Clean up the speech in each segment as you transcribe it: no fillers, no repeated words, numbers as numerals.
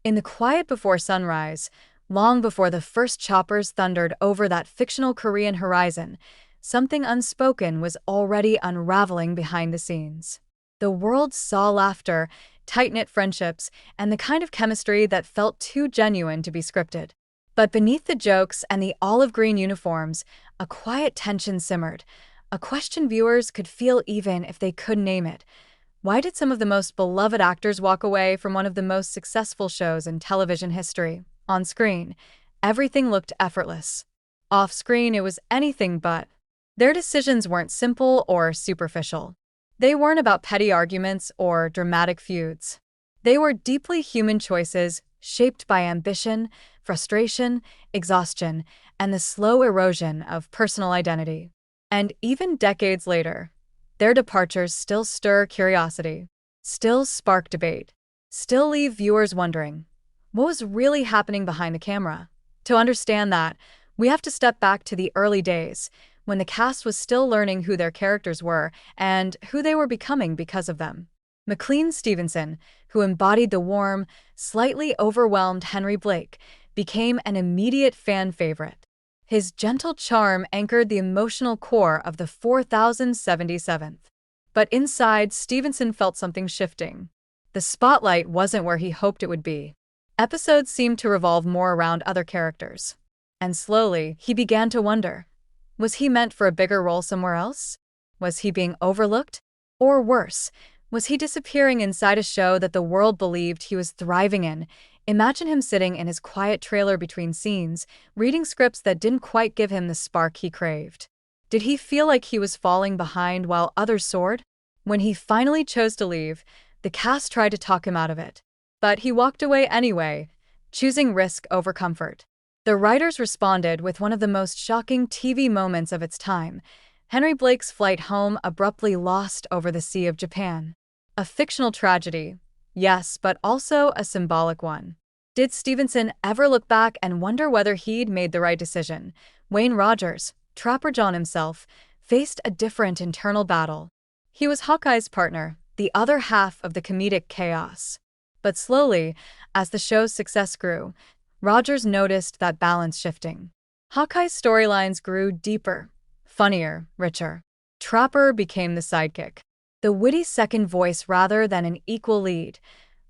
In the quiet before sunrise, long before the first choppers thundered over that fictional Korean horizon, something unspoken was already unraveling behind the scenes. The world saw laughter, tight-knit friendships, and the kind of chemistry that felt too genuine to be scripted. But beneath the jokes and the olive-green uniforms, a quiet tension simmered, a question viewers could feel even if they couldn't name it. Why did some of the most beloved actors walk away from one of the most successful shows in television history? On screen, everything looked effortless. Off screen, it was anything but. Their decisions weren't simple or superficial. They weren't about petty arguments or dramatic feuds. They were deeply human choices shaped by ambition, frustration, exhaustion, and the slow erosion of personal identity. And even decades later, their departures still stir curiosity, still spark debate, still leave viewers wondering, what was really happening behind the camera? To understand that, we have to step back to the early days, when the cast was still learning who their characters were and who they were becoming because of them. McLean Stevenson, who embodied the warm, slightly overwhelmed Henry Blake, became an immediate fan favorite. His gentle charm anchored the emotional core of the 4077th. But inside, Stevenson felt something shifting. The spotlight wasn't where he hoped it would be. Episodes seemed to revolve more around other characters. And slowly, he began to wonder, was he meant for a bigger role somewhere else? Was he being overlooked? Or worse, was he disappearing inside a show that the world believed he was thriving in? Imagine him sitting in his quiet trailer between scenes, reading scripts that didn't quite give him the spark he craved. Did he feel like he was falling behind while others soared? When he finally chose to leave, the cast tried to talk him out of it. But he walked away anyway, choosing risk over comfort. The writers responded with one of the most shocking TV moments of its time: Henry Blake's flight home abruptly lost over the Sea of Japan. A fictional tragedy, yes, but also a symbolic one. Did Stevenson ever look back and wonder whether he'd made the right decision? Wayne Rogers, Trapper John himself, faced a different internal battle. He was Hawkeye's partner, the other half of the comedic chaos. But slowly, as the show's success grew, Rogers noticed that balance shifting. Hawkeye's storylines grew deeper, funnier, richer. Trapper became the sidekick, the witty second voice rather than an equal lead.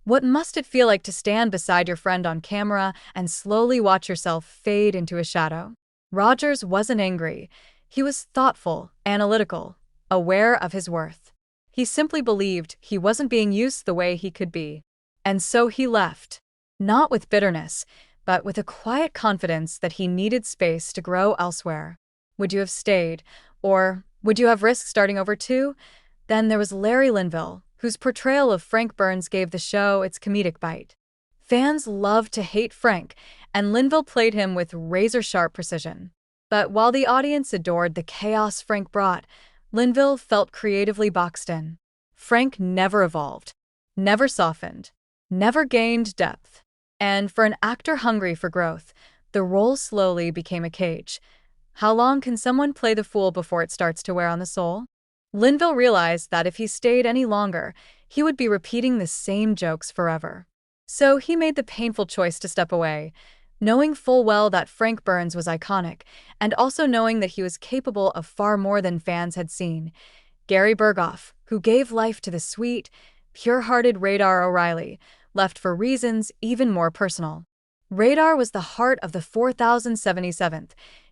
What must it feel like to stand beside your friend on camera and slowly watch yourself fade into a shadow? Rogers wasn't angry. He was thoughtful, analytical, aware of his worth. He simply believed he wasn't being used the way he could be. And so he left, not with bitterness, but with a quiet confidence that he needed space to grow elsewhere. Would you have stayed? Or would you have risked starting over too? Then there was Larry Linville, whose portrayal of Frank Burns gave the show its comedic bite. Fans loved to hate Frank, and Linville played him with razor-sharp precision. But while the audience adored the chaos Frank brought, Linville felt creatively boxed in. Frank never evolved, never softened, never gained depth. And for an actor hungry for growth, the role slowly became a cage. How long can someone play the fool before it starts to wear on the soul? Linville realized that if he stayed any longer, he would be repeating the same jokes forever. So he made the painful choice to step away, knowing full well that Frank Burns was iconic, and also knowing that he was capable of far more than fans had seen. Gary Berghoff, who gave life to the sweet, pure-hearted Radar O'Reilly, left for reasons even more personal. Radar was the heart of the 4077th,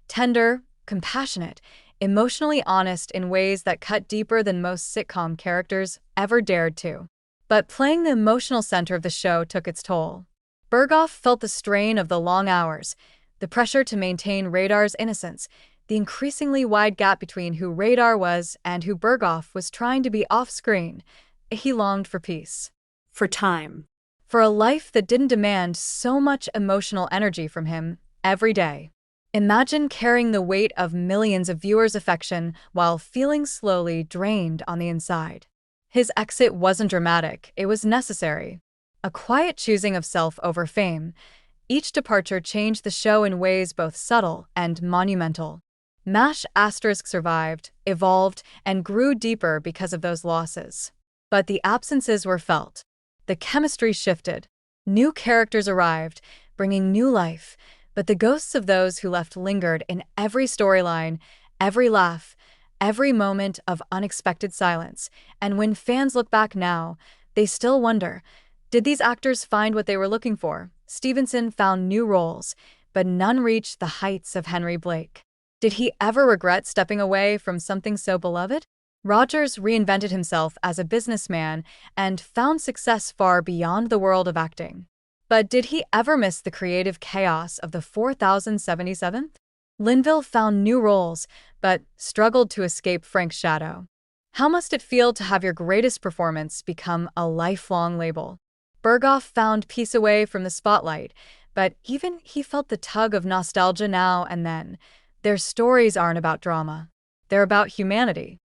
tender, compassionate, emotionally honest in ways that cut deeper than most sitcom characters ever dared to. But playing the emotional center of the show took its toll. Berghoff felt the strain of the long hours, the pressure to maintain Radar's innocence, the increasingly wide gap between who Radar was and who Berghoff was trying to be off-screen. He longed for peace. For time. For a life that didn't demand so much emotional energy from him every day. Imagine carrying the weight of millions of viewers' affection while feeling slowly drained on the inside. His exit wasn't dramatic, it was necessary. A quiet choosing of self over fame. Each departure changed the show in ways both subtle and monumental. MASH * survived, evolved, and grew deeper because of those losses. But the absences were felt. The chemistry shifted. New characters arrived, bringing new life, but the ghosts of those who left lingered in every storyline, every laugh, every moment of unexpected silence. And when fans look back now, they still wonder, did these actors find what they were looking for? Stevenson found new roles, but none reached the heights of Henry Blake. Did he ever regret stepping away from something so beloved? Rogers reinvented himself as a businessman and found success far beyond the world of acting. But did he ever miss the creative chaos of the 4077th? Linville found new roles, but struggled to escape Frank's shadow. How must it feel to have your greatest performance become a lifelong label? Berghoff found peace away from the spotlight, but even he felt the tug of nostalgia now and then. Their stories aren't about drama. They're about humanity.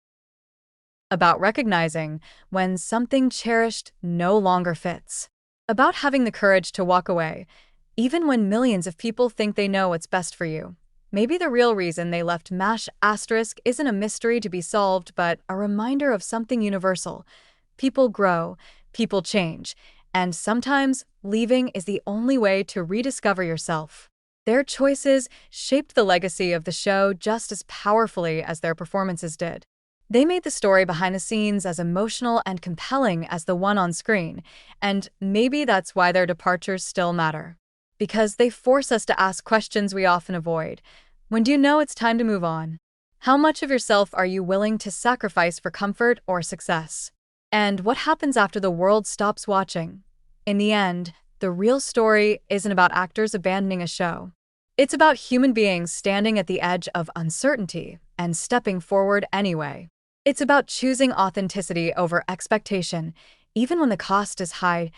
About recognizing when something cherished no longer fits. About having the courage to walk away, even when millions of people think they know what's best for you. Maybe the real reason they left MASH** isn't a mystery to be solved, but a reminder of something universal. People grow, people change, and sometimes leaving is the only way to rediscover yourself. Their choices shaped the legacy of the show just as powerfully as their performances did. They made the story behind the scenes as emotional and compelling as the one on screen, and maybe that's why their departures still matter. Because they force us to ask questions we often avoid. When do you know it's time to move on? How much of yourself are you willing to sacrifice for comfort or success? And what happens after the world stops watching? In the end, the real story isn't about actors abandoning a show. It's about human beings standing at the edge of uncertainty and stepping forward anyway. It's about choosing authenticity over expectation, even when the cost is high.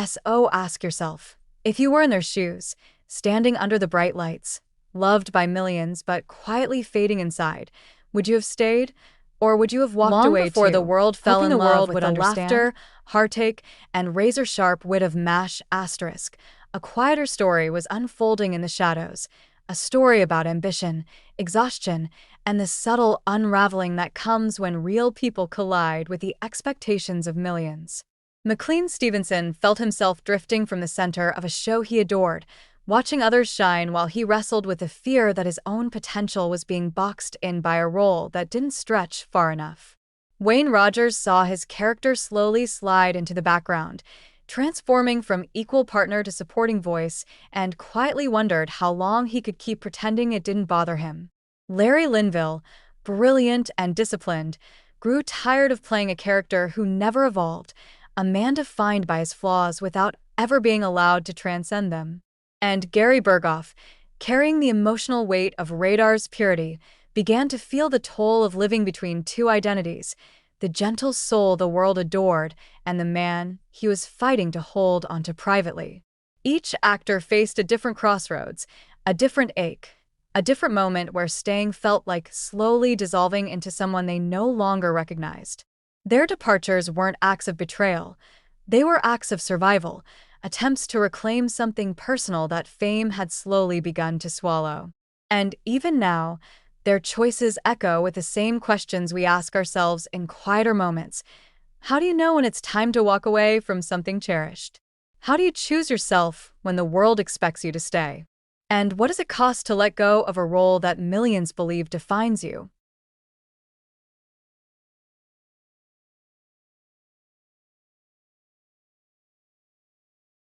So ask yourself, if you were in their shoes, standing under the bright lights, loved by millions but quietly fading inside, would you have stayed? Or would you have walked away before the world fell in love with the laughter, heartache, and razor-sharp wit of MASH**? A quieter story was unfolding in the shadows, a story about ambition, exhaustion, and the subtle unraveling that comes when real people collide with the expectations of millions. McLean Stevenson felt himself drifting from the center of a show he adored, watching others shine while he wrestled with the fear that his own potential was being boxed in by a role that didn't stretch far enough. Wayne Rogers saw his character slowly slide into the background, transforming from equal partner to supporting voice, and quietly wondered how long he could keep pretending it didn't bother him. Larry Linville, brilliant and disciplined, grew tired of playing a character who never evolved, a man defined by his flaws without ever being allowed to transcend them. And Gary Berghoff, carrying the emotional weight of Radar's purity, began to feel the toll of living between two identities, the gentle soul the world adored and the man he was fighting to hold onto privately. Each actor faced a different crossroads, a different ache, a different moment where staying felt like slowly dissolving into someone they no longer recognized. Their departures weren't acts of betrayal. They were acts of survival, attempts to reclaim something personal that fame had slowly begun to swallow. And even now, their choices echo with the same questions we ask ourselves in quieter moments. How do you know when it's time to walk away from something cherished? How do you choose yourself when the world expects you to stay? And what does it cost to let go of a role that millions believe defines you?